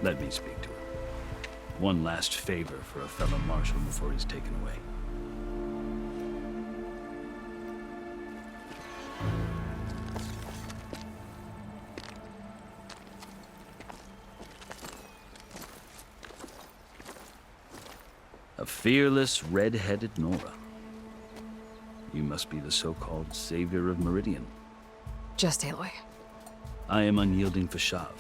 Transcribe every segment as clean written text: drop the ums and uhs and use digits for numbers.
Let me speak to him. One last favor for a fellow marshal before he's taken away. A fearless, red-headed Nora. You must be the so-called savior of Meridian. Just Aloy. I am Unyielding Fashav,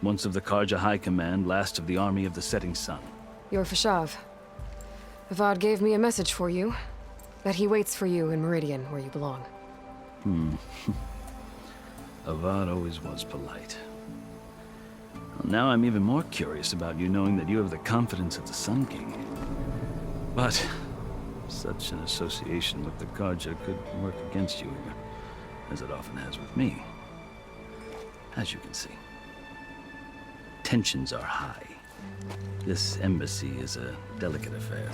once of the Karja High Command, last of the army of the Setting Sun. You're Fashav. Avad gave me a message for you. That he waits for you in Meridian, where you belong. Avad always was polite. Well, now I'm even more curious about you knowing that you have the confidence of the Sun King. But such an association with the Karja could work against you here, as it often has with me. As you can see, tensions are high. This embassy is a delicate affair.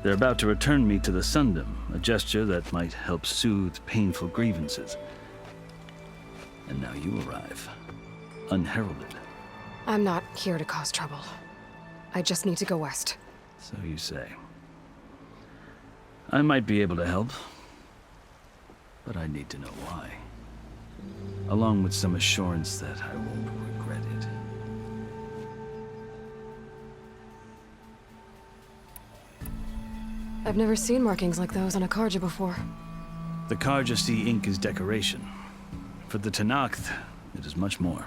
They're about to return me to the Sundom, a gesture that might help soothe painful grievances. And now you arrive, unheralded. I'm not here to cause trouble. I just need to go west. So you say. I might be able to help, but I need to know why. Along with some assurance that I won't regret it. I've never seen markings like those on a Karja before. The Karja see ink as decoration. For the Tenakth, it is much more.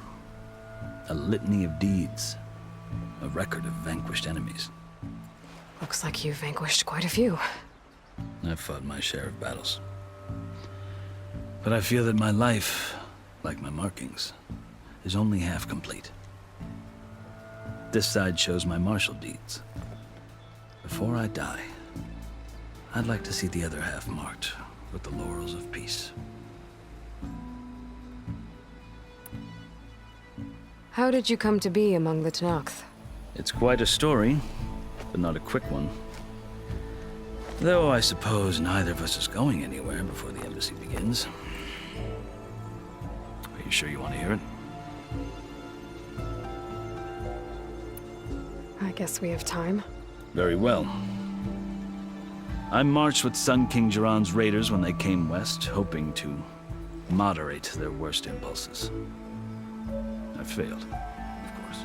A litany of deeds. A record of vanquished enemies. Looks like you've vanquished quite a few. I've fought my share of battles. But I feel that my life, like my markings, is only half complete. This side shows my martial deeds. Before I die, I'd like to see the other half marked with the laurels of peace. How did you come to be among the Tenakth? It's quite a story, but not a quick one. Though I suppose neither of us is going anywhere before the embassy begins. Are you sure you want to hear it? I guess we have time. Very well. I marched with Sun King Jiran's raiders when they came west, hoping to moderate their worst impulses. I failed, of course.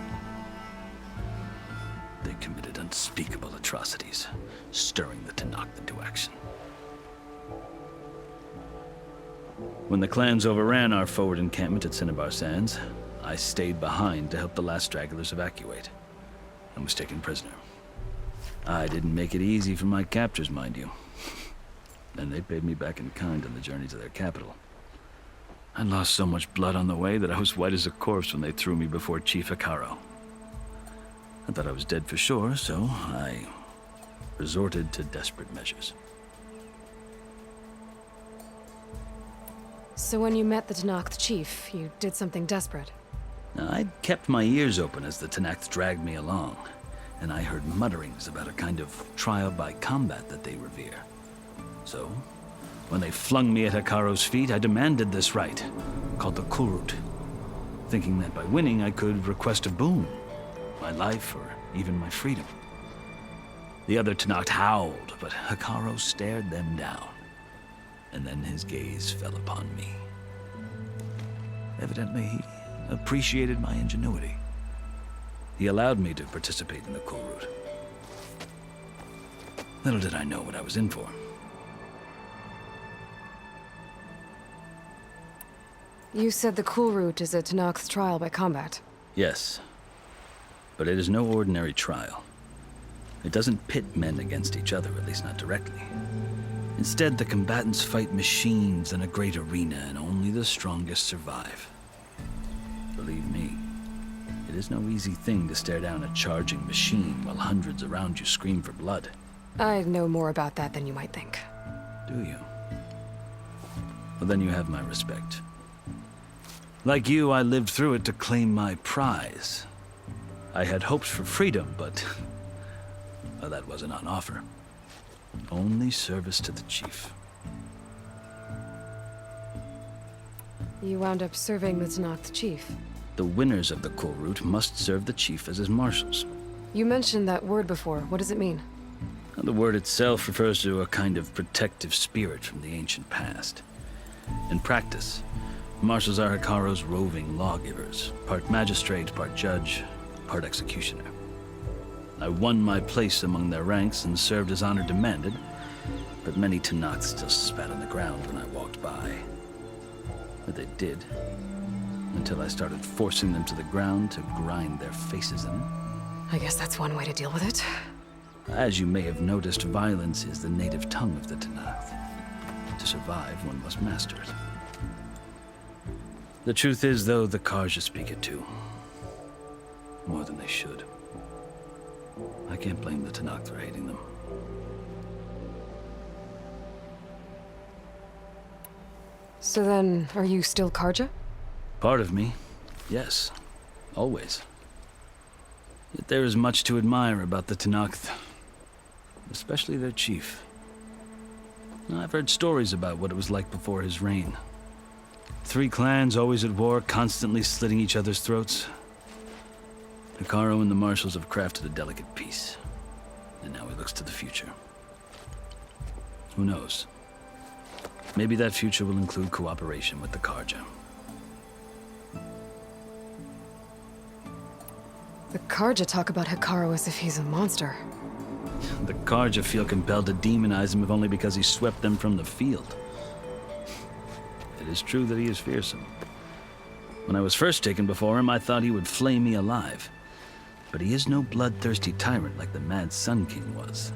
They committed unspeakable atrocities, stirring the Tenakth into action. When the clans overran our forward encampment at Cinnabar Sands, I stayed behind to help the last stragglers evacuate, and was taken prisoner. I didn't make it easy for my captors, mind you. And they paid me back in kind on the journey to their capital. I lost so much blood on the way that I was white as a corpse when they threw me before Chief Hekarro. I thought I was dead for sure, so I resorted to desperate measures. So when you met the Tenakth chief, you did something desperate. Now, I'd kept my ears open as the Tenakth dragged me along, and I heard mutterings about a kind of trial by combat that they revere. So, when they flung me at Hekarro's feet, I demanded this right, called the Kulrut, thinking that by winning I could request a boon, my life or even my freedom. The other Tenakth howled, but Hekarro stared them down, and then his gaze fell upon me. Evidently, he appreciated my ingenuity. He allowed me to participate in the Kulrut. Little did I know what I was in for. You said the Kulrut is a Tenakth trial by combat. Yes, but it is no ordinary trial. It doesn't pit men against each other, at least not directly. Instead, the combatants fight machines in a great arena, and only the strongest survive. Believe me, it is no easy thing to stare down a charging machine while hundreds around you scream for blood. I know more about that than you might think. Do you? Well, then you have my respect. Like you, I lived through it to claim my prize. I had hoped for freedom, but well, that wasn't on offer. Only service to the chief. You wound up serving the Tenakth chief. The winners of the Kulrut must serve the chief as his marshals. You mentioned that word before. What does it mean? The word itself refers to a kind of protective spirit from the ancient past. In practice, marshals are Hekarro's roving lawgivers, part magistrate, part judge, part executioner. I won my place among their ranks and served as honor demanded, but many Tenakth still spat on the ground when I walked by. But they did, until I started forcing them to the ground to grind their faces in it. I guess that's one way to deal with it. As you may have noticed, violence is the native tongue of the Tenakth. To survive, one must master it. The truth is, though, the Carja speak it too. More than they should. I can't blame the Tenakth for hating them. So then, are you still Carja? Part of me, yes. Always. Yet there is much to admire about the Tenakth. Especially their chief. I've heard stories about what it was like before his reign. 3 clans always at war, constantly slitting each other's throats. Hekarro and the marshals have crafted a delicate peace. And now he looks to the future. Who knows? Maybe that future will include cooperation with the Carja. The Carja talk about Hekarro as if he's a monster. The Carja feel compelled to demonize him if only because he swept them from the field. It is true that he is fearsome. When I was first taken before him, I thought he would flay me alive. But he is no bloodthirsty tyrant like the Mad Sun King was.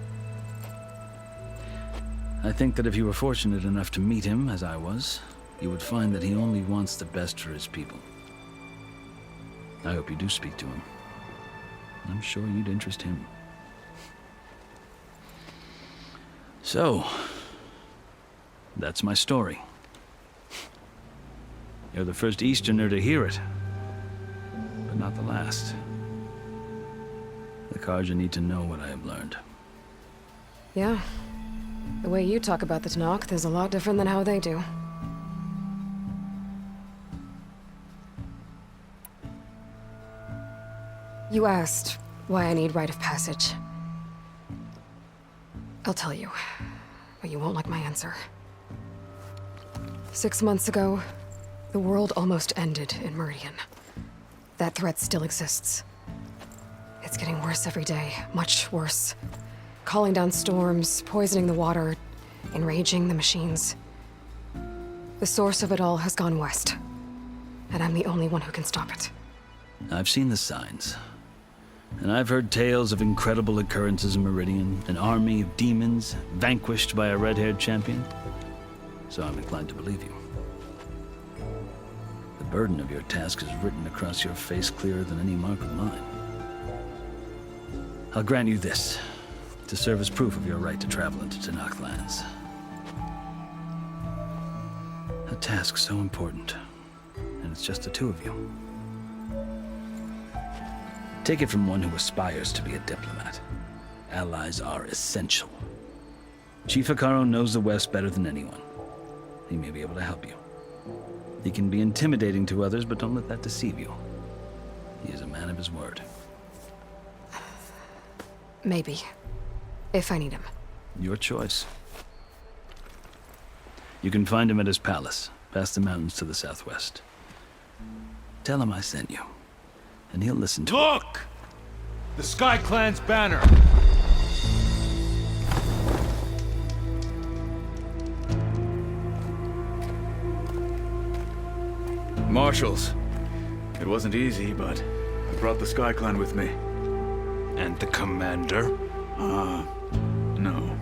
I think that if you were fortunate enough to meet him, as I was, you would find that he only wants the best for his people. I hope you do speak to him. I'm sure you'd interest him. So, that's my story. You're the first Easterner to hear it, but not the last. The Carja need to know what I have learned. Yeah. The way you talk about the Tenakth is a lot different than how they do. You asked why I need rite of passage. I'll tell you, but you won't like my answer. 6 months ago, the world almost ended in Meridian. That threat still exists. It's getting worse every day, much worse. Calling down storms, poisoning the water, enraging the machines. The source of it all has gone west, and I'm the only one who can stop it. I've seen the signs. And I've heard tales of incredible occurrences in Meridian, an army of demons vanquished by a red-haired champion. So I'm inclined to believe you. The burden of your task is written across your face clearer than any mark of mine. I'll grant you this, to serve as proof of your right to travel into Tenakth lands. A task so important, and it's just the 2 of you. Take it from one who aspires to be a diplomat. Allies are essential. Chief Hekarro knows the West better than anyone. He may be able to help you. He can be intimidating to others, but don't let that deceive you. He is a man of his word. Maybe. If I need him. Your choice. You can find him at his palace, past the mountains to the southwest. Tell him I sent you, and he'll listen to it. Look! The Sky Clan's banner! Marshals. It wasn't easy, but I brought the Sky Clan with me. And the commander? No.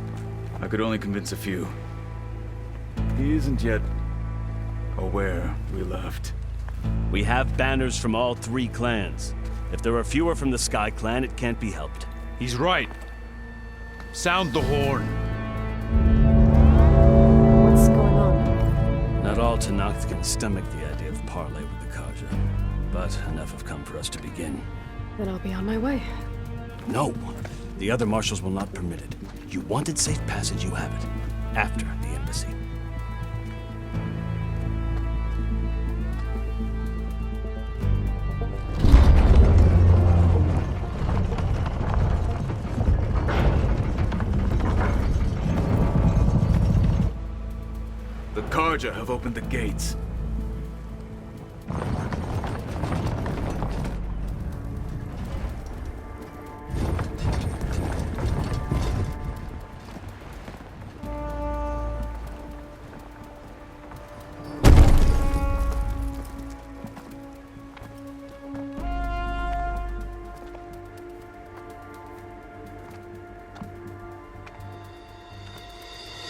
I could only convince a few. He isn't yet aware we left. We have banners from all 3 clans. If there are fewer from the Sky Clan, it can't be helped. He's right. Sound the horn. What's going on? Not all Tenakth can stomach the idea of parley with the Carja, but enough have come for us to begin. Then I'll be on my way. No! The other marshals will not permit it. You wanted safe passage, you have it. After the embassy. Carja have opened the gates.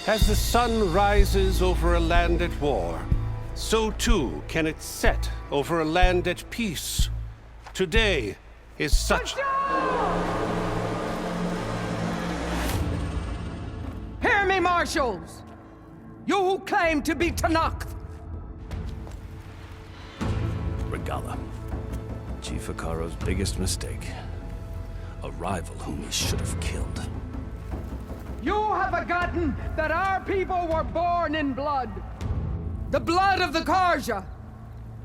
As the sun rises over a land at war, so too can it set over a land at peace. Today is such... Hear me, marshals! You who claim to be Tanakh! Regala. Chief Hikaro's biggest mistake. A rival whom he should have killed. You have forgotten that our people were born in blood. The blood of the Carja.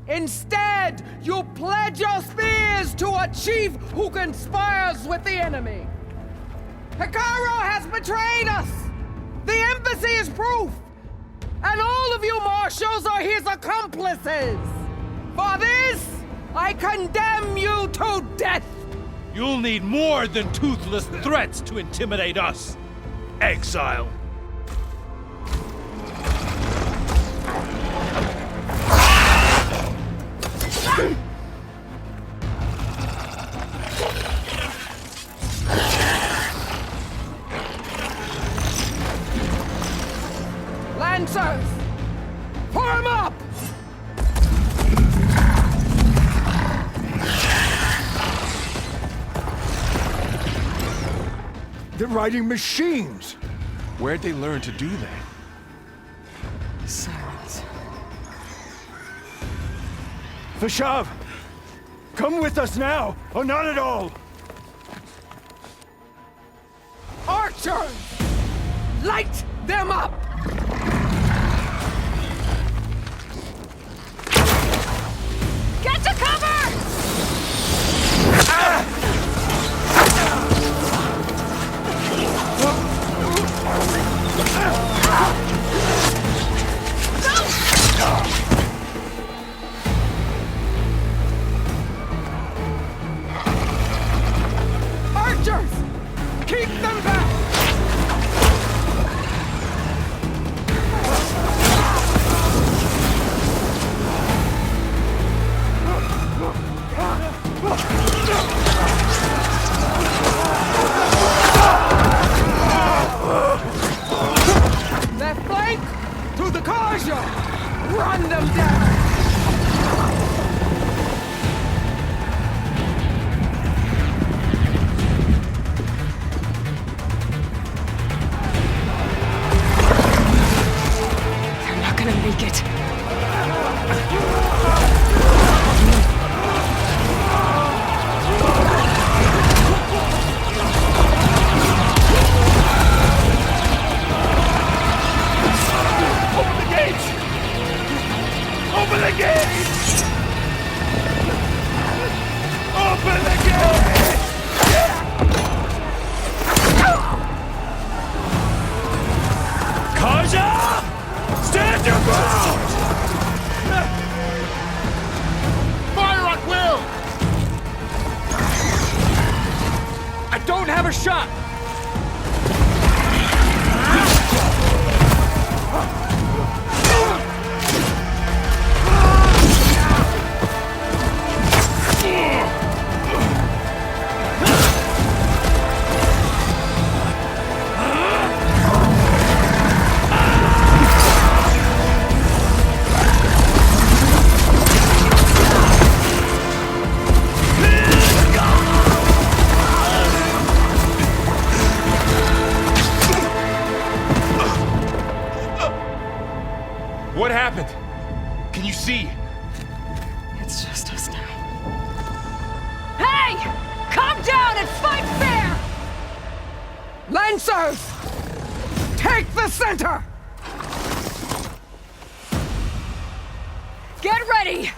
Instead, you pledge your spears to a chief who conspires with the enemy. Hikaro has betrayed us! The embassy is proof! And all of you marshals are his accomplices! For this, I condemn you to death! You'll need more than toothless threats to intimidate us. Exile. Lancers! Form up! They're riding machines! Where'd they learn to do that? Sirens. Vashav! Come with us now, or not at all! Archers! Light them up! Get to cover! Archers! Keep them back! Left flank! To the Carja! Run them down! They're not gonna make it. Open the gates! Open the gates! Carja! Stand your ground! Fire at will! I don't have a shot! What happened? Can you see? It's just us now. Hey! Calm down and fight fair! Lancers! Take the center! Get ready!